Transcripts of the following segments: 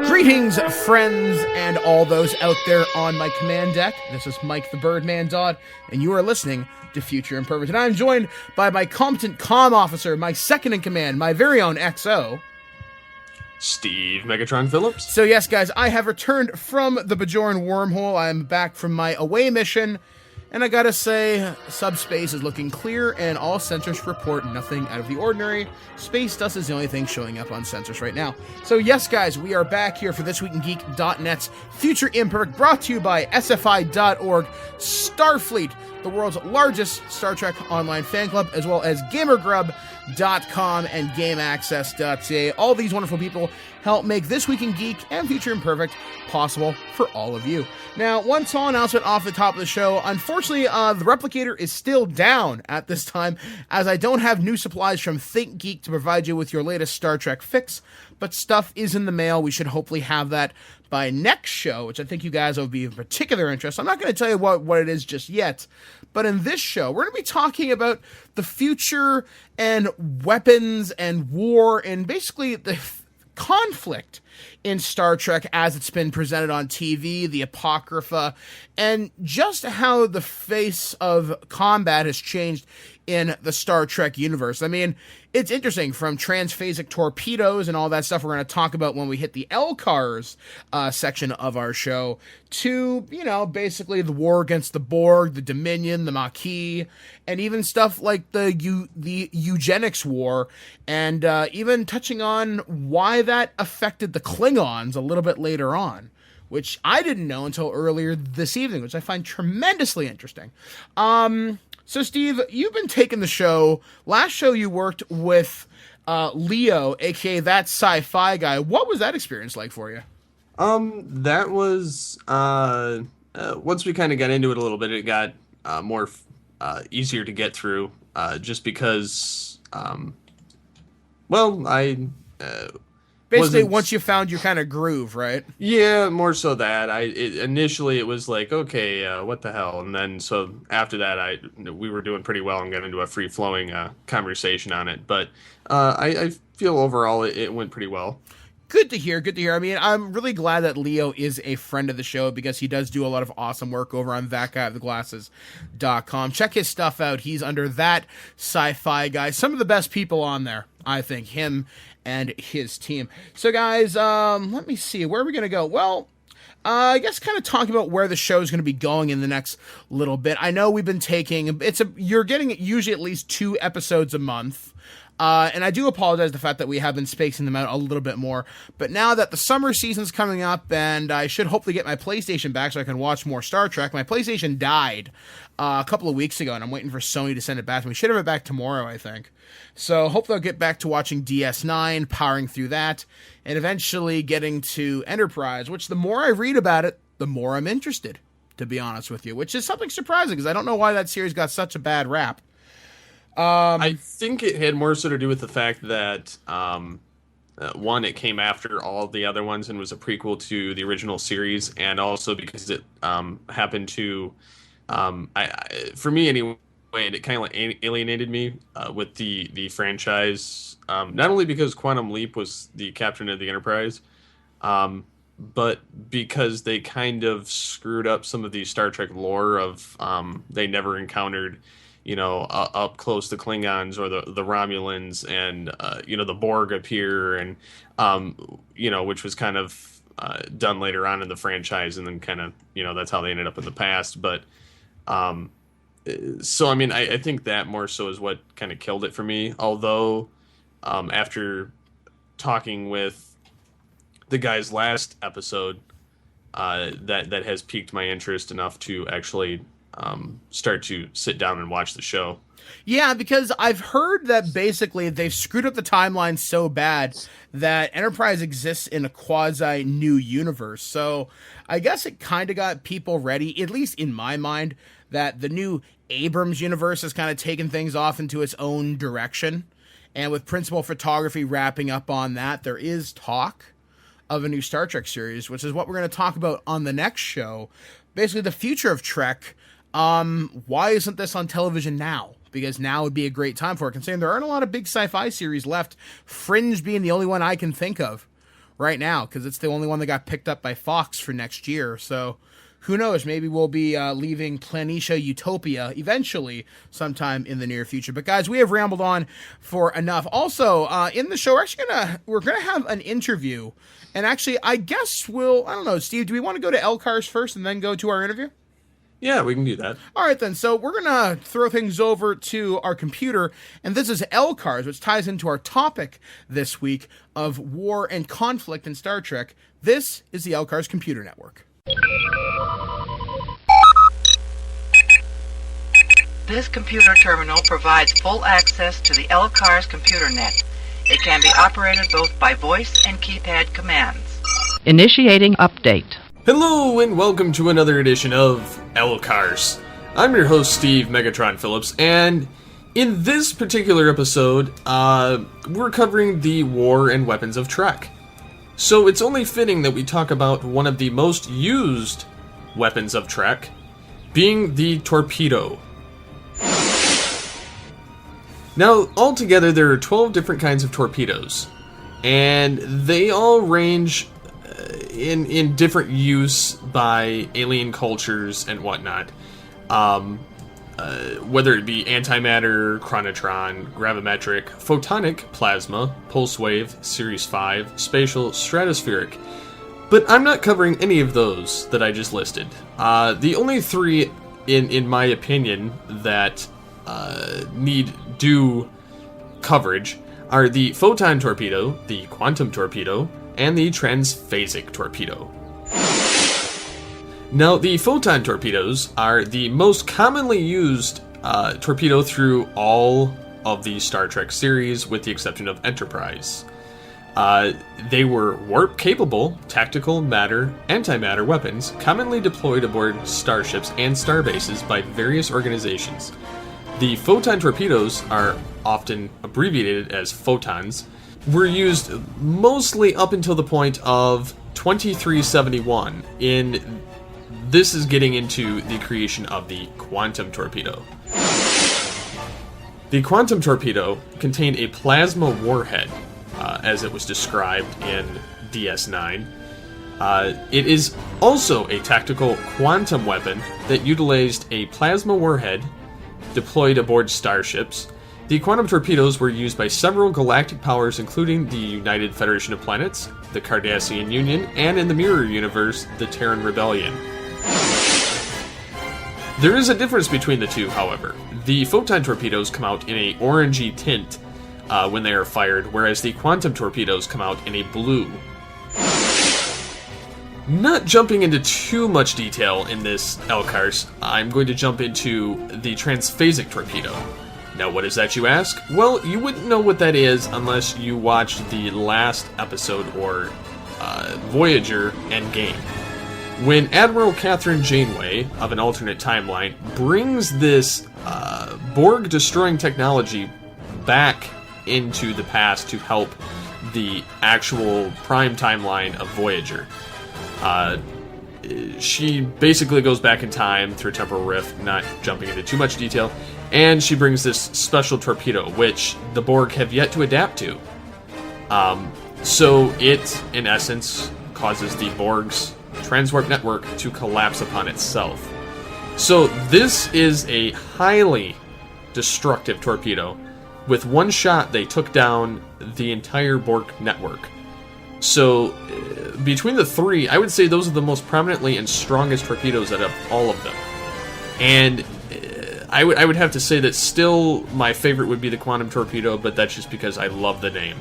Greetings, friends, and all those out there on my command deck. This is Mike the Birdman Dodd, and you are listening to Future Imperfect. And I'm joined by my competent comm officer, my second in command, my very own XO, Steve Megatron Phillips. So yes, guys, I have returned from the Bajoran wormhole. I'm back from my away mission, and I gotta say, subspace is looking clear, and all sensors report nothing out of the ordinary. Space dust is the only thing showing up on sensors right now. So yes, guys, we are back here for thisweekingeek.net's Future Imperfect, brought to you by SFI.org, Starfleet, the world's largest Star Trek online fan club, as well as GamerGrub.com and GameAccess.ca. All these wonderful people help make This Week in Geek and Future Imperfect possible for all of you. Now, one small announcement off the top of the show. Unfortunately, the Replicator is still down at this time, as I don't have new supplies from ThinkGeek to provide you with your latest Star Trek fix, but stuff is in the mail. We should hopefully have that by next show, which I think you guys will be of particular interest. I'm not going to tell you what it is just yet, but in this show, we're going to be talking about the future and weapons and war and basically the conflict in Star Trek as it's been presented on TV, the Apocrypha, and just how the face of combat has changed in the Star Trek universe. I mean, it's interesting, from transphasic torpedoes and all that stuff we're going to talk about when we hit the LCARS section of our show, to, basically the war against the Borg, the Dominion, the Maquis, and even stuff like the Eugenics War, and even touching on why that affected the Klingons a little bit later on, which I didn't know until earlier this evening, which I find tremendously interesting. So, Steve, you've been taking the show. Last show you worked with Leo, a.k.a. That Sci-Fi Guy. What was that experience like for you? That was, once we kind of got into it a little bit, it got more easier to get through, just because, Basically, once you found your kind of groove, right? Yeah, more so that. Initially, it was like, okay, what the hell? And then, so after that, we were doing pretty well and got into a free-flowing conversation on it. But I feel overall it went pretty well. Good to hear, good to hear. I mean, I'm really glad that Leo is a friend of the show, because he does do a lot of awesome work over on thatguyoftheglasses.com. Check his stuff out. He's under That Sci-Fi Guy. Some of the best people on there, I think, him and his team. So, guys, let me see. Where are we going to go? Well, I guess kind of talking about where the show is going to be going in the next little bit. I know we've been taking, you're getting usually at least 2 episodes a month. And I do apologize the fact that we have been spacing them out a little bit more. But now that the summer season's coming up, and I should hopefully get my PlayStation back so I can watch more Star Trek. My PlayStation died a couple of weeks ago, and I'm waiting for Sony to send it back to me. We should have it back tomorrow, I think. So hopefully I'll get back to watching DS9, powering through that, and eventually getting to Enterprise, which the more I read about it, the more I'm interested, to be honest with you, which is something surprising, because I don't know why that series got such a bad rap. I think it had more so to do with the fact that, one, it came after all the other ones and was a prequel to the original series, and also because it happened to, for me anyway, it kind of like alienated me with the franchise, not only because Quantum Leap was the captain of the Enterprise, but because they kind of screwed up some of the Star Trek lore of they never encountered up close to Klingons or the Romulans, and the Borg appear, and which was kind of done later on in the franchise, and then kind of that's how they ended up in the past. But so I mean, I think that more so is what kind of killed it for me. Although after talking with the guys last episode, that has piqued my interest enough to actually start to sit down and watch the show. Yeah, because I've heard that basically they've screwed up the timeline so bad that Enterprise exists in a quasi-new universe. So I guess it kind of got people ready, at least in my mind, that the new Abrams universe has kind of taken things off into its own direction. And with principal photography wrapping up on that, there is talk of a new Star Trek series, which is what we're going to talk about on the next show. Basically, the future of Trek. Why isn't this on television now? Because now would be a great time for it, considering there aren't a lot of big sci-fi series left, Fringe being the only one I can think of right now, because it's the only one that got picked up by Fox for next year. So who knows? Maybe we'll be leaving Planitia Utopia eventually sometime in the near future. But guys, we have rambled on for enough. Also, in the show, we're gonna have an interview, and actually, I guess I don't know, Steve, do we want to go to LCARS first and then go to our interview? Yeah, we can do that. All right, then. So we're going to throw things over to our computer, and this is LCARS, which ties into our topic this week of war and conflict in Star Trek. This is the LCARS Computer Network. This computer terminal provides full access to the LCARS computer net. It can be operated both by voice and keypad commands. Initiating update. Hello and welcome to another edition of LCARS. I'm your host Steve Megatron Phillips, and in this particular episode, we're covering the war and weapons of Trek. So it's only fitting that we talk about one of the most used weapons of Trek, being the torpedo. Now, altogether there are 12 different kinds of torpedoes, and they all range in different use by alien cultures and whatnot. Whether it be antimatter, chronotron, gravimetric, photonic, plasma, pulse wave, series 5, spatial, stratospheric. But I'm not covering any of those that I just listed. The only three, in my opinion, that need due coverage are the photon torpedo, the quantum torpedo, and the transphasic torpedo. Now, the photon torpedoes are the most commonly used torpedo through all of the Star Trek series, with the exception of Enterprise. They were warp-capable, tactical matter, antimatter weapons commonly deployed aboard starships and starbases by various organizations. The photon torpedoes are often abbreviated as photons, were used mostly up until the point of 2371. This is getting into the creation of the quantum torpedo. The quantum torpedo contained a plasma warhead, as it was described in DS9. It is also a tactical quantum weapon that utilized a plasma warhead deployed aboard starships. The quantum torpedoes were used by several galactic powers, including the United Federation of Planets, the Cardassian Union, and in the Mirror Universe, the Terran Rebellion. There is a difference between the two, however. The photon torpedoes come out in a orangey tint when they are fired, whereas the quantum torpedoes come out in a blue. Not jumping into too much detail in this LCARS, I'm going to jump into the transphasic torpedo. Now, what is that, you ask? Well, you wouldn't know what that is unless you watched the last episode, or Voyager Endgame. When Admiral Catherine Janeway, of an alternate timeline, brings this Borg-destroying technology back into the past to help the actual prime timeline of Voyager. She basically goes back in time through a temporal rift, not jumping into too much detail, and she brings this special torpedo, which the Borg have yet to adapt to. So it, in essence, causes the Borg's transwarp network to collapse upon itself. So this is a highly destructive torpedo. With one shot, they took down the entire Borg network. So between the three, I would say those are the most prominently and strongest torpedoes out of all of them. And I would have to say that still my favorite would be the quantum torpedo, but that's just because I love the name.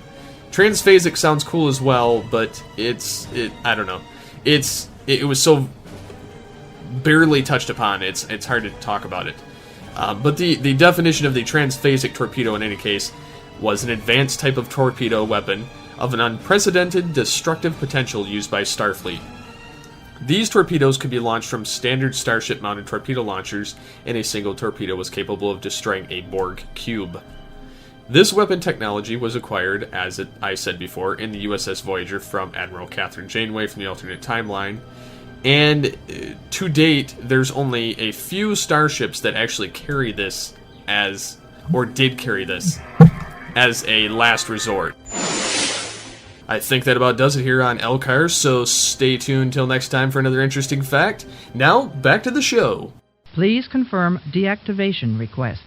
Transphasic sounds cool as well, but I don't know. It was so barely touched upon. It's hard to talk about it. But the definition of the transphasic torpedo in any case was an advanced type of torpedo weapon of an unprecedented destructive potential used by Starfleet. These torpedoes could be launched from standard starship-mounted torpedo launchers, and a single torpedo was capable of destroying a Borg cube. This weapon technology was acquired, as I said before, in the USS Voyager from Admiral Catherine Janeway from the alternate timeline, and to date, there's only a few starships that actually carry this did carry this as a last resort. I think that about does it here on LCARS, so stay tuned till next time for another interesting fact. Now, back to the show. Please confirm deactivation request.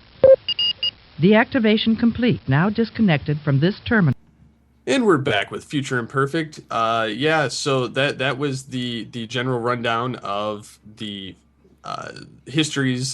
Deactivation complete. Now disconnected from this terminal. And we're back with Future Imperfect. Yeah, so that was the general rundown of the histories